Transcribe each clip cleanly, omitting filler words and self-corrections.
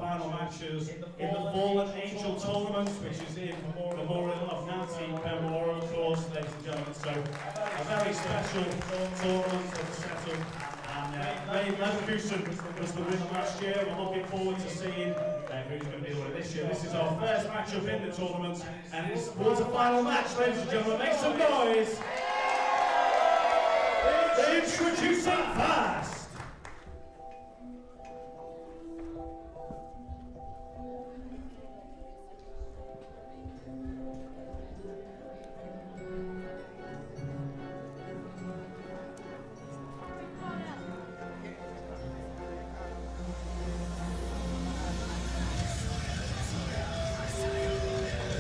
final matches in the Fallen Angel Tournament, which is in memorial of Nancy Memorial Course, ladies and gentlemen. So a very special tournament for the setup. And Ray Leverkusen was the winner last year. We're looking forward to seeing who's going to be the winner this year. This is our first matchup in the tournament, and it's quarter-final match, ladies and gentlemen. Make some noise. Introducing first.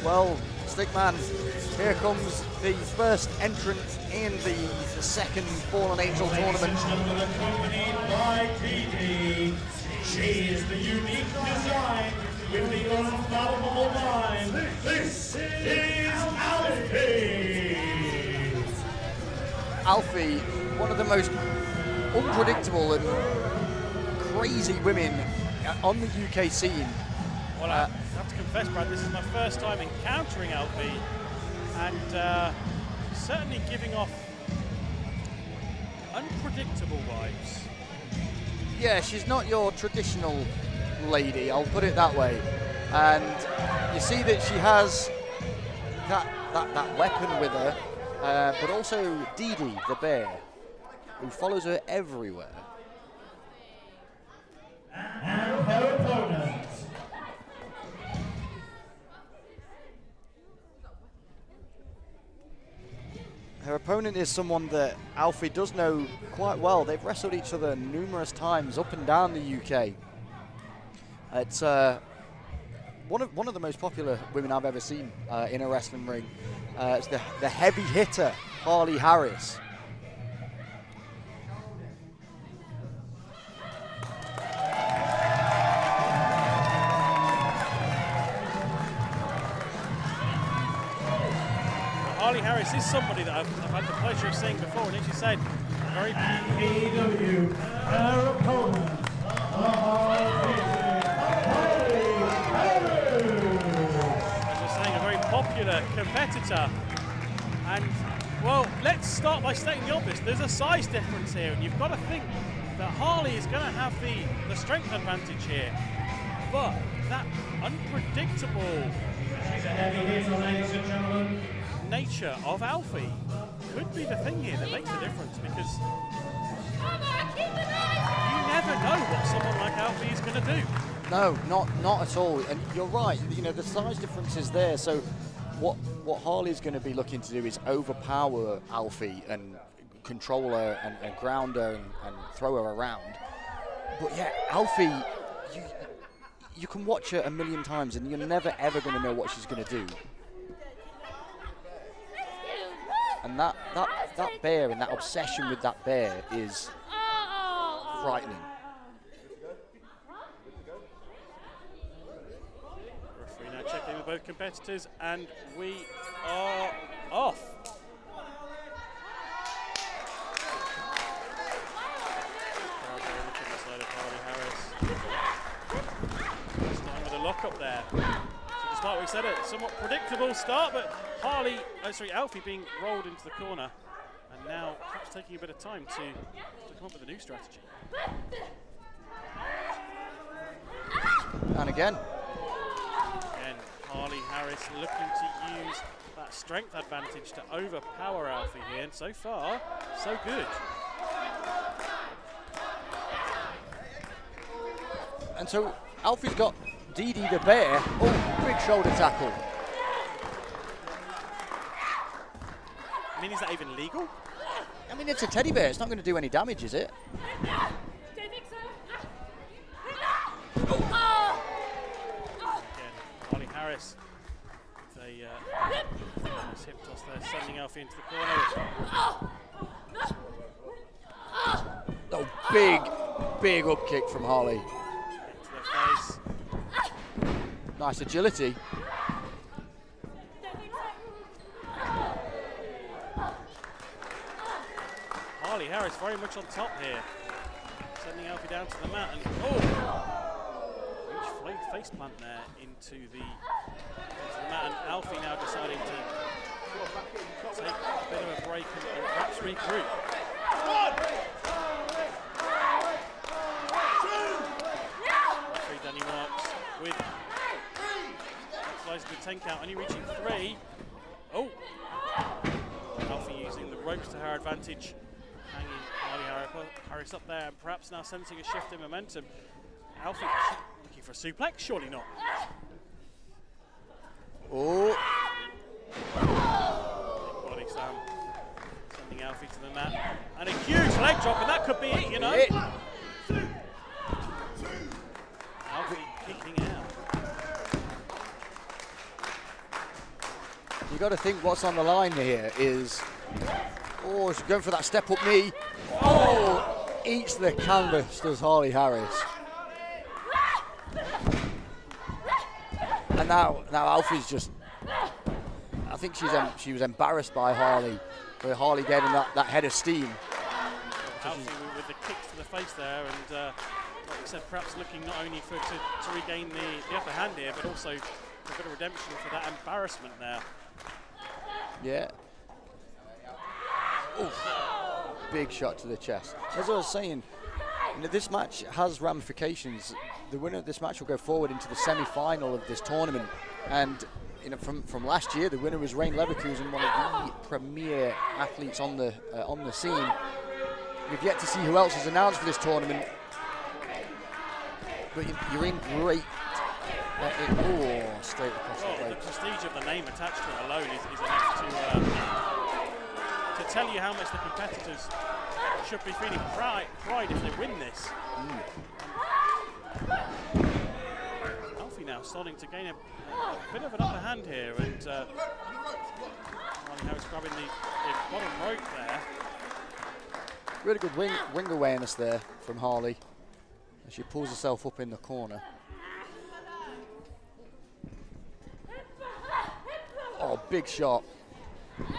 Well, Stickman, here comes the first entrant in the second Fallen Angel tournament. Accompanied by P.E.W. She is the unique design with the unfathomable mind. This is Alfie. Alfie, one of the most unpredictable and crazy women on the UK scene. Well, I have to confess, Brad, this is my first time encountering Alfie, and certainly giving off unpredictable vibes. Yeah, she's not your traditional lady, I'll put it that way. And you see that she has that weapon with her, but also Dee Dee, the bear, who follows her everywhere. And her opponent. Her opponent is someone that Alfie does know quite well. They've wrestled each other numerous times up and down the UK. It's one of the most popular women I've ever seen in a wrestling ring. It's the heavy hitter, Harley Harris. Harley Harris is somebody that I've had the pleasure of seeing before, and as you said, very P.E.W. Her opponent, as we're saying, a very popular competitor. And, well, let's start by stating the obvious. There's a size difference here, and you've got to think that Harley is going to have the strength advantage here. But that unpredictable ladies and gentlemen, nature of Alfie could be the thing here that makes the difference, because you never know what someone like Alfie is going to do. No, not at all. And you're right. You know, the size difference is there. So what Harley's going to be looking to do is overpower Alfie and control her and ground her and throw her around. But yeah, Alfie, you can watch her a million times and you're never ever going to know what she's going to do. And that bear and that obsession with that bear is frightening. Referee now checking with both competitors, and we are off. This time with a lock up there. So despite what we said, a somewhat predictable start, but Alfie being rolled into the corner, and now perhaps taking a bit of time to come up with a new strategy. And again, Harley Harris looking to use that strength advantage to overpower Alfie here, and so far, so good. and so Alfie's got Dee Dee the bear. Oh, big shoulder tackle. I mean, is that even legal? I mean, it's a teddy bear. It's not going to do any damage, is it? Again, Harley Harris with a nice hip toss there, sending Alfie into the corner. Oh, big up kick from Harley. Into the face. Nice agility. Harley Harris very much on top here, sending Alfie down to the mat, and huge face plant there into the mat, and Alfie now deciding to take a bit of a break and perhaps regroup. Danny Marks with the 10 count, only reaching 3. Oh! Alfie using the ropes to her advantage, hanging Harley Harris up there, and perhaps now sensing a shift in momentum. Alfie looking for a suplex, surely not. Oh! Big body slam, sending Alfie to the mat, and a huge leg drop, and that could be it, you know. Alfie kicking out. You got to think what's on the line here is, oh, she's going for that step up knee. Oh, eats the canvas, does Harley Harris. And now Alfie's just, I think she was embarrassed by Harley, for Harley getting that head of steam. Alfie with the kicks to the face there, and like I said, perhaps looking not only to regain the upper hand here, but also a bit of redemption for that embarrassment there. Yeah. Oof. Big shot to the chest. As I was saying, you know, this match has ramifications. The winner of this match will go forward into the semi-final of this tournament. And you know, from last year, the winner was Rain Leverkusen, one of the premier athletes on the scene. We've yet to see who else is announced for this tournament. But you're in great. Straight across the The prestige of the name attached to it alone is enough to tell you how much the competitors should be feeling pride if they win this. Alfie now starting to gain a bit of an upper hand here, and Harley Harris grabbing the bottom rope there. Really good wing awareness there from Harley as she pulls herself up in the corner. Oh, big shot. Quick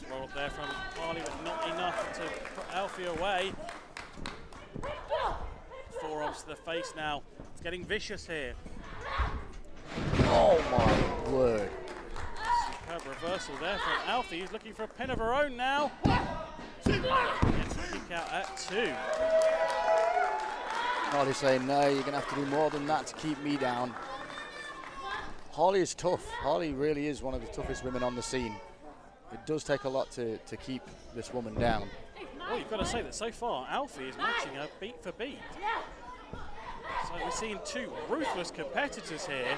roll up there from Harley, but not enough to put Alfie away. Forearms to the face now. It's getting vicious here. Oh my word. Superb reversal there from Alfie, who's looking for a pin of her own now. Gets a kick out at 2. Harley saying, no, you're going to have to do more than that to keep me down. Harley is tough. Harley really is one of the toughest women on the scene. It does take a lot to keep this woman down. Well, you've got to say that so far, Alfie is matching her beat for beat. So we're seeing two ruthless competitors here,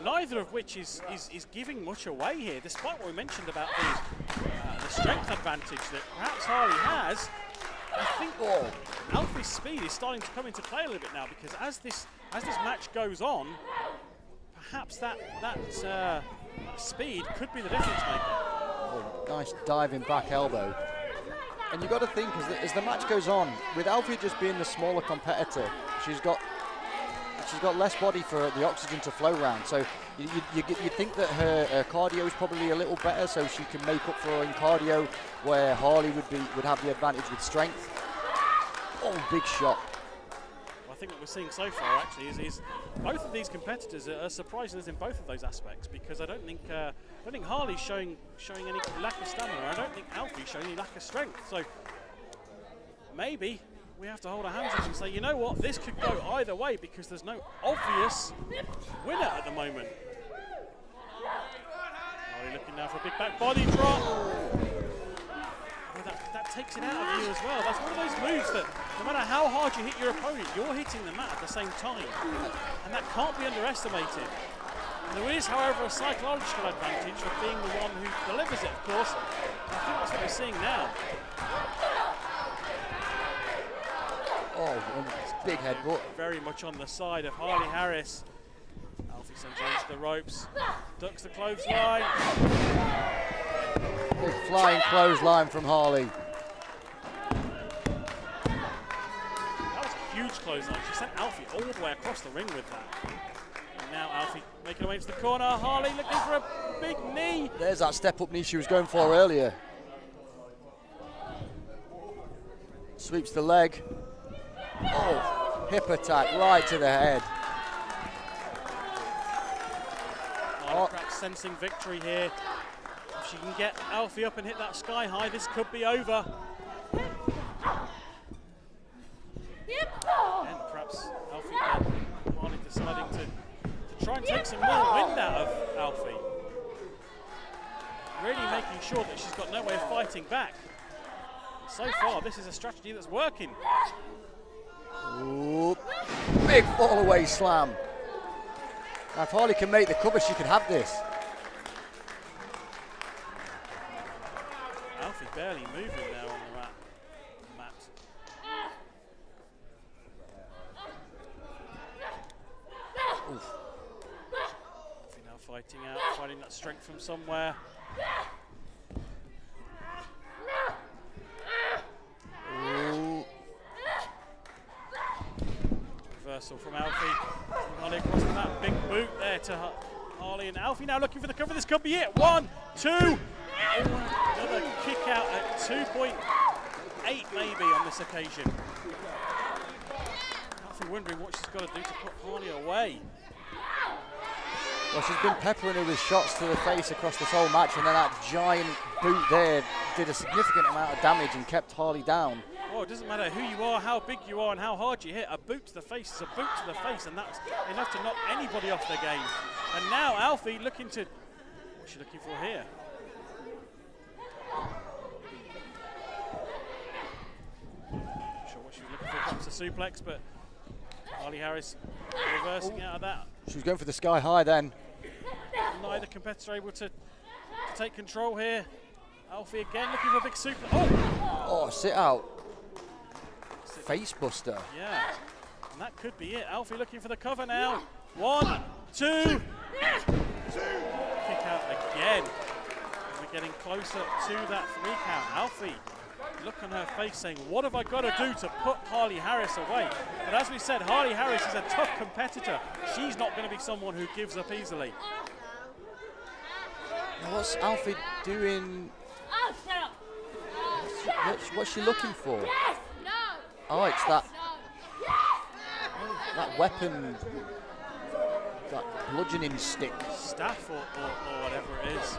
neither of which is giving much away here, despite what we mentioned about the strength advantage that perhaps Harley has. I think Alfie's speed is starting to come into play a little bit now, because as this match goes on, perhaps that speed could be the difference maker. Oh, nice diving back elbow. And you've got to think, as the match goes on, with Alfie just being the smaller competitor, she's got less body for the oxygen to flow around. So you think that her cardio is probably a little better, so she can make up for her in cardio, where Harley would have the advantage with strength. Oh, big shot. I think what we're seeing so far actually is both of these competitors are surprising us in both of those aspects, because I don't think Harley's showing any lack of stamina. I don't think Alfie's showing any lack of strength. So maybe we have to hold our hands up and say, you know what, this could go either way, because there's no obvious winner at the moment. Harley looking now for a big back body drop. That takes it out of you as well. That's one of those moves that no matter how hard you hit your opponent, you're hitting the mat at the same time. And that can't be underestimated. There is, however, a psychological advantage for being the one who delivers it, of course. I think that's what we're seeing now. Oh, big headbutt. Very much on the side of Harley Harris. Alfie sends her into the ropes. Ducks the clothesline. Big flying clothesline from Harley. That was a huge clothesline. She sent Alfie all the way across the ring with that. And now Alfie making her way into the corner. Harley looking for a big knee. There's that step-up knee she was going for earlier. Sweeps the leg. Oh, Hip attack right to the head. Perhaps sensing victory here. If she can get Alfie up and hit that sky high, this could be over. And perhaps Alfie then, Harley deciding to try and take some more wind out of Alfie. Really making sure that she's got no way of fighting back. So far, this is a strategy that's working. Ooh, big fall away slam. Now, if Harley can make the cover, she could have this. Alfie barely moving there on the mat. Oof. Alfie now fighting out, finding that strength from somewhere. Ooh. Reversal from Alfie. Harley across the mat, big boot there to Harley, and Alfie now looking for the cover. This could be it. 1, 2. Another kick out at 2.8 maybe on this occasion. Alfie wondering what she's got to do to put Harley away. Well, she's been peppering her with shots to the face across this whole match, and then that giant boot there did a significant amount of damage and kept Harley down. Oh, it doesn't matter who you are, how big you are, and how hard you hit. A boot to the face is a boot to the face, and that's enough to knock anybody off their game. And now Alfie looking to... What's she looking for here? Not sure what she was looking for, perhaps a suplex, but Harley Harris reversing out of that. She was going for the sky high then. Neither competitor able to take control here. Alfie again looking for a big suplex. Oh! Oh, sit out. Face buster. Yeah, and that could be it. Alfie looking for the cover now. 1, 2. Kick out again. We're getting closer to that 3 count. Alfie, look on her face saying, what have I got to do to put Harley Harris away? But as we said, Harley Harris is a tough competitor. She's not going to be someone who gives up easily. Now what's Alfie doing? What's she looking for? Oh, it's that weapon, that bludgeoning stick. Staff or whatever it is.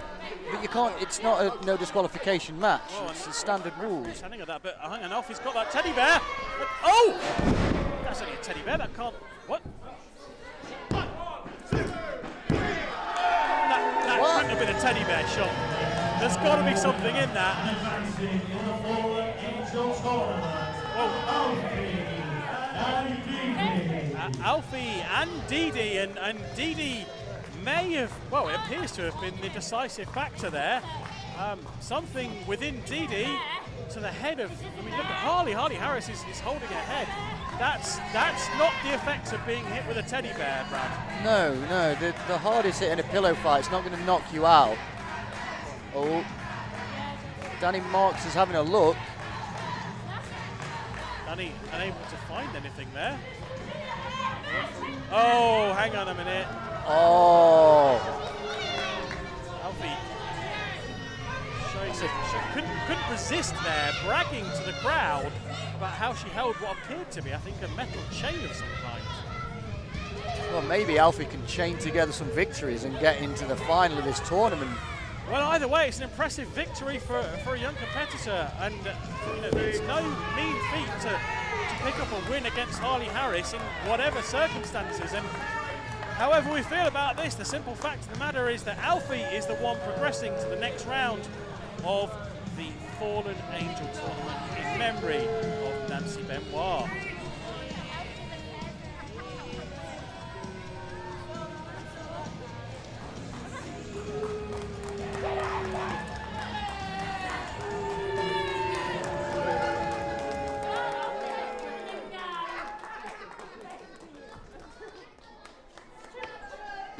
But you can't, it's not a no disqualification match. Oh, it's the standard rules. Understanding of that, but hang on, Alfie's got that teddy bear. But, oh! That's only a teddy bear, that can't, what? That couldn't have been a teddy bear shot. There's got to be something in that. Alfie and Dee Dee, and Dee Dee may have, well, it appears to have been the decisive factor there. Something within Dee Dee to the head of, I mean, look at Harley. Harley Harris is holding her head. That's not the effects of being hit with a teddy bear, Brad. No, the hardest hit in a pillow fight is not going to knock you out. Oh, Danny Marks is having a look. Danny unable to find anything there. Oh, hang on a minute. Oh. Alfie showing that she couldn't resist there, bragging to the crowd about how she held what appeared to be, I think, a metal chain of some kind. Well, maybe Alfie can chain together some victories and get into the final of this tournament. Well, either way, it's an impressive victory for a young competitor, and you know, it's no mean feat to pick up a win against Harley Harris in whatever circumstances. And however we feel about this, the simple fact of the matter is that Alfie is the one progressing to the next round of the Fallen Angel tournament in memory of Nancy Benoit.